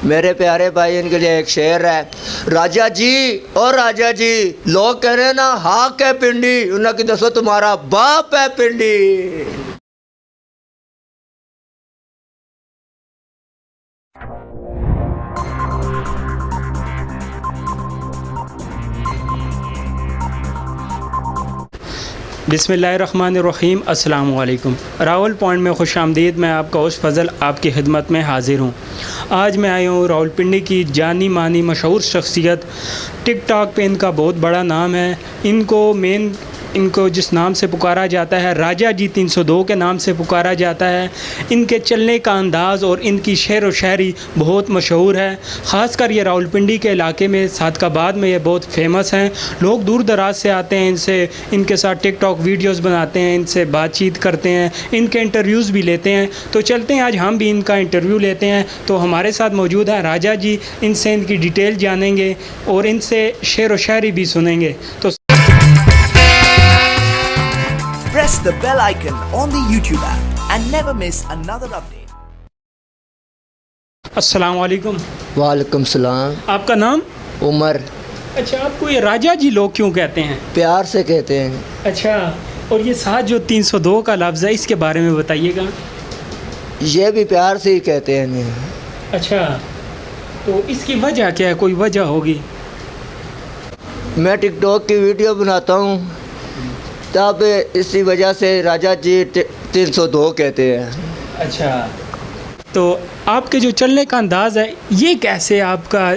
मेरे प्यारे भाई, इनके लिए एक शेर है। राजा जी और राजा जी, लोग कह रहे हैं ना हाक है पिंडी, उन्हें दसो तुम्हारा बाप है पिंडी। बिस्मिल्लाहिर्रहमानिर्रहीम। अस्सलाम वालेकुम। रावल पॉइंट में खुशामदीद। मैं आपका उस फज़ल आपकी खिदमत में हाज़िर हूँ। आज मैं आया हूँ रावलपिंडी की जानी मानी मशहूर शख्सियत, टिकटॉक पे इनका बहुत बड़ा नाम है। इनको जिस नाम से पुकारा जाता है, राजा जी 302 के नाम से पुकारा जाता है। इनके चलने का अंदाज़ और इनकी शेर व शायरी बहुत मशहूर है। ख़ासकर ये रावलपिंडी के इलाके में, सादकाबाद में ये बहुत फेमस हैं। लोग दूर दराज से आते हैं, इनके साथ टिकटॉक वीडियोस बनाते हैं, इनसे बातचीत करते हैं, इनके इंटरव्यूज़ भी लेते हैं। तो चलते हैं, आज हम भी इनका इंटरव्यू लेते हैं। तो हमारे साथ मौजूद है राजा जी, इनसे इनकी डिटेल जानेंगे और इनसे शेर व शायरी भी सुनेंगे। तो press the bell icon on the YouTube app and never miss another update. अस्सलाम वालेकुम। वालेकुम सलाम। आपका नाम? उमर। अच्छा, आपको ये राजा जी लोग क्यों कहते हैं? प्यार से कहते हैं। अच्छा, और ये साथ जो 302 का लफ्ज़ है, इसके बारे में बताइएगा। ये भी प्यार से ही कहते हैं इन्हें। अच्छा, तो इसकी वजह क्या है? कोई वजह होगी? मैं टिकटॉक की वीडियो बनाता हूँ, तब इसी वजह से राजा जी 302 कहते हैं। अच्छा, तो आपके जो चलने का अंदाज़ है, ये कैसे आपका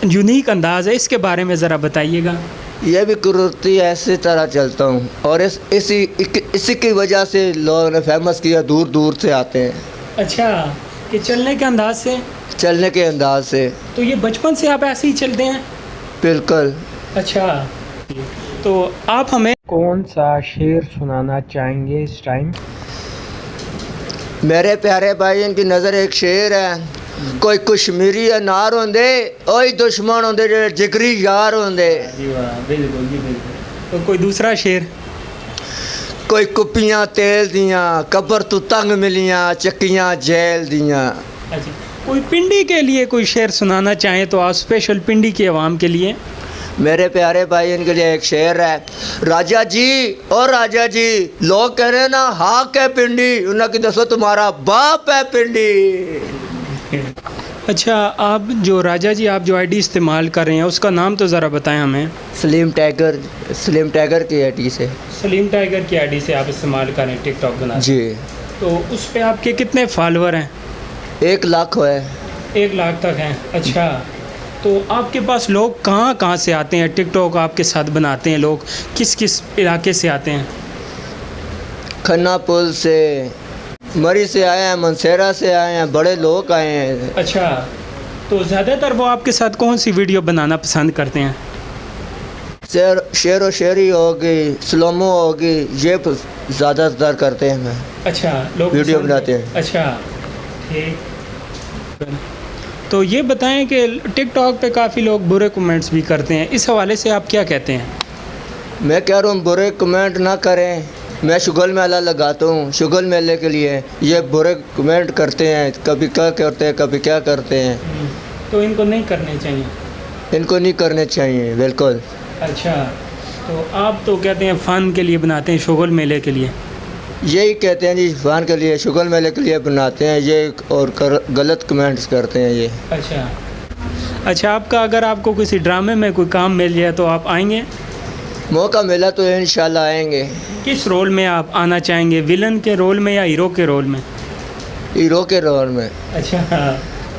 यूनिक अंदाज़ है, इसके बारे में ज़रा बताइएगा। ये भी कुदरती ऐसी तरह चलता हूँ और इसी की वजह से लोगों ने फेमस किया, दूर दूर से आते हैं। अच्छा, कि चलने के अंदाज से? चलने के अंदाज से। तो ये बचपन से आप ऐसे ही चलते हैं? बिल्कुल। अच्छा, तो आप हमें कौन सा शेर सुनाना चाहेंगे इस टाइम? मेरे प्यारे भाई, इनकी नज़र एक शेर है। कोई कश्मीरी अनार होंदे, ओई दुश्मन होंदे जे जिगरी यार होंदे। जी वाह, बिल्कुल जी बिल्कुल। तो कोई दूसरा शेर? कोई कुप्पियाँ तेल दियाँ, कब्र तू तंग मिलियाँ, चक्कियाँ जेल दियाँ। अच्छा, कोई पिंडी के लिए कोई शेर सुनाना चाहें तो आप स्पेशल पिंडी के अवाम के लिए। मेरे प्यारे भाई, इनके लिए एक शेर है। राजा जी और राजा जी, लोग कह रहे हैं ना हाक है पिंडी, उन्हें दसो तुम्हारा बाप है पिंडी। अच्छा, आप जो राजा जी आप जो आईडी इस्तेमाल कर रहे हैं, उसका नाम तो ज़रा बताएं हमें। सलीम टाइगर की आईडी से। सलीम टाइगर की आईडी से आप इस्तेमाल कर रहे हैं टिकटॉक बना? जी। तो उस पर आपके कितने फॉलोअर हैं? 1 लाख है। 1 लाख तक हैं। अच्छा, तो आपके पास लोग कहाँ कहाँ से आते हैं? टिकटॉक आपके साथ बनाते हैं लोग किस किस इलाके से आते हैं? खन्ना पुल से, मरी से आए हैं, मनसेरा से आए हैं, बड़े लोग आए हैं। अच्छा, तो ज़्यादातर वो आपके साथ कौन सी वीडियो बनाना पसंद करते हैं? शेर व शायरी होगी, स्लोमो होगी, ये ज़्यादातर करते हैं। मैं अच्छा, लोग वीडियो बनाते हैं। अच्छा, ठीक। तो ये बताएं कि टिकटॉक पे काफ़ी लोग बुरे कमेंट्स भी करते हैं, इस हवाले से आप क्या कहते हैं? मैं कह रहा हूँ बुरे कमेंट ना करें। मैं शुगल मेला लगाता हूँ, शुगल मेले के लिए ये बुरे कमेंट करते हैं, कभी क्या करते हैं, कभी क्या करते हैं। तो इनको नहीं करने चाहिए? इनको नहीं करने चाहिए, बिल्कुल। अच्छा, तो आप तो कहते हैं फ़न के लिए बनाते हैं, शुगल मेले के लिए? यही कहते हैं जी, फ़ान के लिए, शुगल मेले के लिए बनाते हैं ये, और गलत कमेंट्स करते हैं ये। अच्छा, आपको किसी ड्रामे में कोई काम मिल जाए तो आप आएंगे? मौका मिला तो इंशाल्लाह आएंगे। किस रोल में आप आना चाहेंगे, विलन के रोल में या हीरो के रोल में? हीरो के रोल में। अच्छा,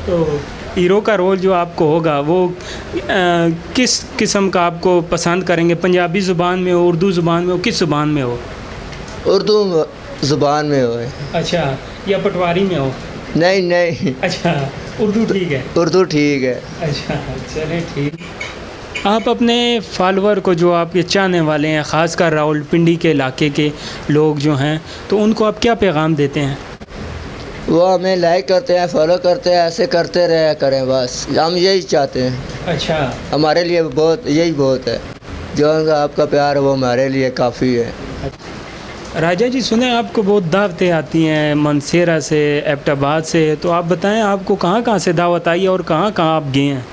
तो हीरो का रोल जो आपको होगा वो किस किस्म का आपको पसंद करेंगे? पंजाबी ज़ुबान में हो, उर्दू ज़ुबान में हो, किस ज़ुबान में हो? उर्दू ज़ुबान में हो। अच्छा, या पटवारी में हो? नहीं। अच्छा, उर्दू ठीक है। उर्दू ठीक है। अच्छा, चले ठीक। आप अपने फॉलोअर को, जो आपके चाहने वाले हैं, ख़ासकर रावलपिंडी के इलाके के लोग जो हैं, तो उनको आप क्या पैगाम देते हैं? वो हमें लाइक करते हैं, फॉलो करते हैं, ऐसे करते रहे करें, बस हम यही चाहते हैं। अच्छा, हमारे लिए यही बहुत है। जो आपका प्यार है वो हमारे लिए काफ़ी है। राजा जी सुने आपको बहुत दावतें आती हैं मनसेरा से, एबटाबाद से, तो आप बताएं आपको कहाँ कहाँ से दावत आई है और कहाँ कहाँ आप गए हैं?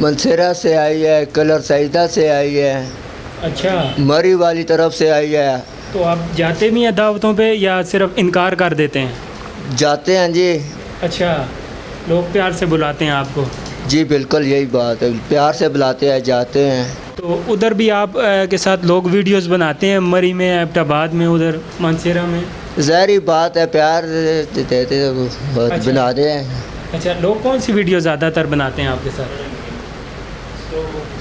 मनसेरा से आई है, कलर सईदा से आई है, अच्छा, मरी वाली तरफ से आई है। तो आप जाते भी हैं दावतों पे या सिर्फ इनकार कर देते हैं? जाते हैं जी। अच्छा, लोग प्यार से बुलाते हैं आपको? जी बिल्कुल यही बात है, प्यार से बुलाते हैं, जाते हैं। तो उधर भी आप के साथ लोग वीडियोस बनाते हैं, मरी में, एबटाबाद में, उधर मनसेरा में? ज़ाहिर बात है, प्यार देते तो अच्छा। बनाते हैं। अच्छा, लोग कौन सी वीडियो ज़्यादातर बनाते हैं आपके साथ?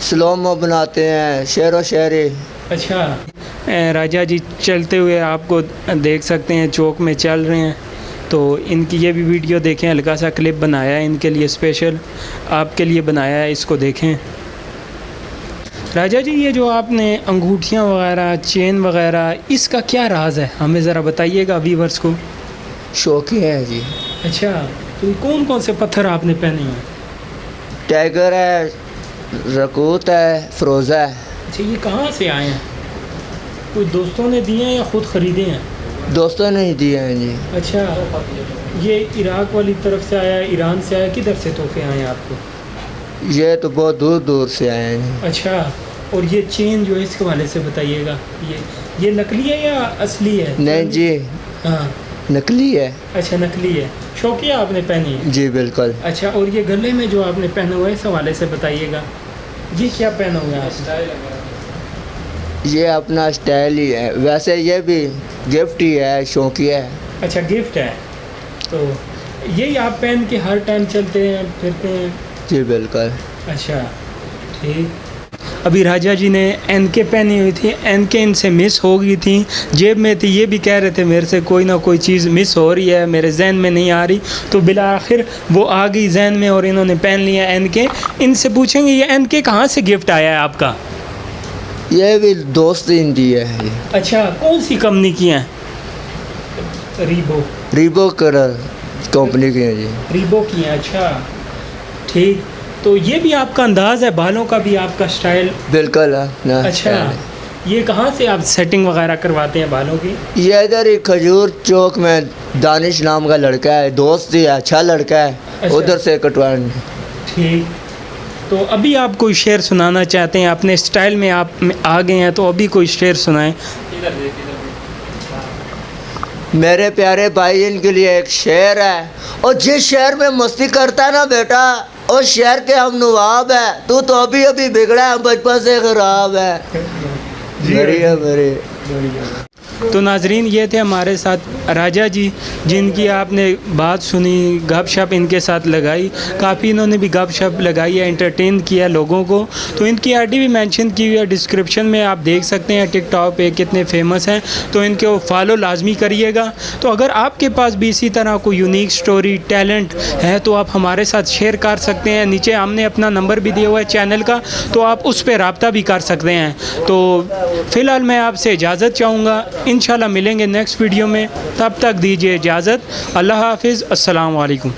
स्लोमो बनाते हैं, शेर व शायरी। अच्छा, राजा जी चलते हुए आपको देख सकते हैं, चौक में चल रहे हैं, तो इनकी ये भी वीडियो देखें, हल्का सा क्लिप बनाया है इनके लिए, स्पेशल आपके लिए बनाया है, इसको देखें। राजा जी ये जो आपने अंगूठियाँ वगैरह, चेन वगैरह, इसका क्या राज है, हमें ज़रा बताइएगा व्यूअर्स को। शौकी है जी। अच्छा, तो कौन कौन से पत्थर आपने पहने हैं? टाइगर है, रकूत है, फ़रोज़ा है। अच्छा, ये कहाँ से आए हैं? कोई दोस्तों ने दिए हैं या ख़ुद ख़रीदे हैं? दोस्तों ने ही दिए हैं जी। अच्छा, ये इराक़ वाली तरफ से आया, ईरान से आया, किधर से तोहफे आए हैं आपको? ये तो बहुत दूर दूर से आए हैं। अच्छा, और ये चेन जो है इसके हवाले से बताइएगा, ये नकली है या असली है? नहीं जी, हाँ, नकली है। अच्छा, नकली है। शौकिया आपने पहनी है? जी बिल्कुल। अच्छा, और ये गले में जो आपने पहना हुआ है इस हवाले से बताइएगा, ये क्या पहना हुआ है आपने? ये अपना स्टाइल ही है, वैसे ये भी गिफ्ट ही है, शौकिया है। अच्छा, गिफ्ट है, तो यही आप पहन के हर टाइम चलते हैं, फिरते हैं? जी बिल्कुल। अच्छा, ठीक। अभी राजा जी ने एनके पहनी हुई थी, एनके इनसे मिस हो गई थी, जेब में थी, ये भी कह रहे थे मेरे से कोई ना कोई चीज़ मिस हो रही है, मेरे जहन में नहीं आ रही, तो बिला आखिर वो आ गई जहन में और इन्होंने पहन लिया एनके। इनसे पूछेंगे ये एनके कहाँ से गिफ्ट आया है आपका? ये भी दोस्त ने दिया है। अच्छा, कौन सी कंपनी की हैं? रीबो कंपनी की है जी। रीबो की हैं, अच्छा, ठीक। तो ये भी आपका अंदाज़ है, बालों का भी आपका स्टाइल? बिल्कुल ना। अच्छा, ये कहाँ से आप सेटिंग वगैरह करवाते हैं बालों की? ये इधर ही खजूर चौक में दानिश नाम का लड़का है, दोस्त ही है, अच्छा लड़का है। अच्छा। उधर से कटवाने। ठीक। तो अभी आप कोई शेर सुनाना चाहते हैं, अपने स्टाइल में आप आ गए हैं, तो अभी कोई शेर सुनाएं। मेरे प्यारे भाई, इनके लिए एक शेर है, और जिस शहर में मस्ती करता है ना बेटा, उस शहर के हम नवाब है। तू तो अभी अभी बिगड़ा है, बचपन से खराब है। मेरे तो नाजरीन, ये थे हमारे साथ राजा जी, जिनकी आपने बात सुनी, गपशप इनके साथ लगाई, काफ़ी इन्होंने भी गपशप लगाई है, एंटरटेन किया लोगों को। तो इनकी आईडी भी मेंशन की हुई है डिस्क्रिप्शन में, आप देख सकते हैं टिकटॉक पे कितने फेमस हैं, तो इनको फॉलो लाजमी करिएगा। तो अगर आपके पास भी इसी तरह कोई यूनिक स्टोरी, टैलेंट है, तो आप हमारे साथ शेयर कर सकते हैं। नीचे हमने अपना नंबर भी दिया हुआ है चैनल का, तो आप उस पर रब्ता भी कर सकते हैं। तो फ़िलहाल मैं आपसे इजाज़त चाहूँगा, इंशाल्लाह मिलेंगे नेक्स्ट वीडियो में, तब तक दीजिए इजाज़त। अल्लाह हाफिज़, अस्सलाम वालेकुम।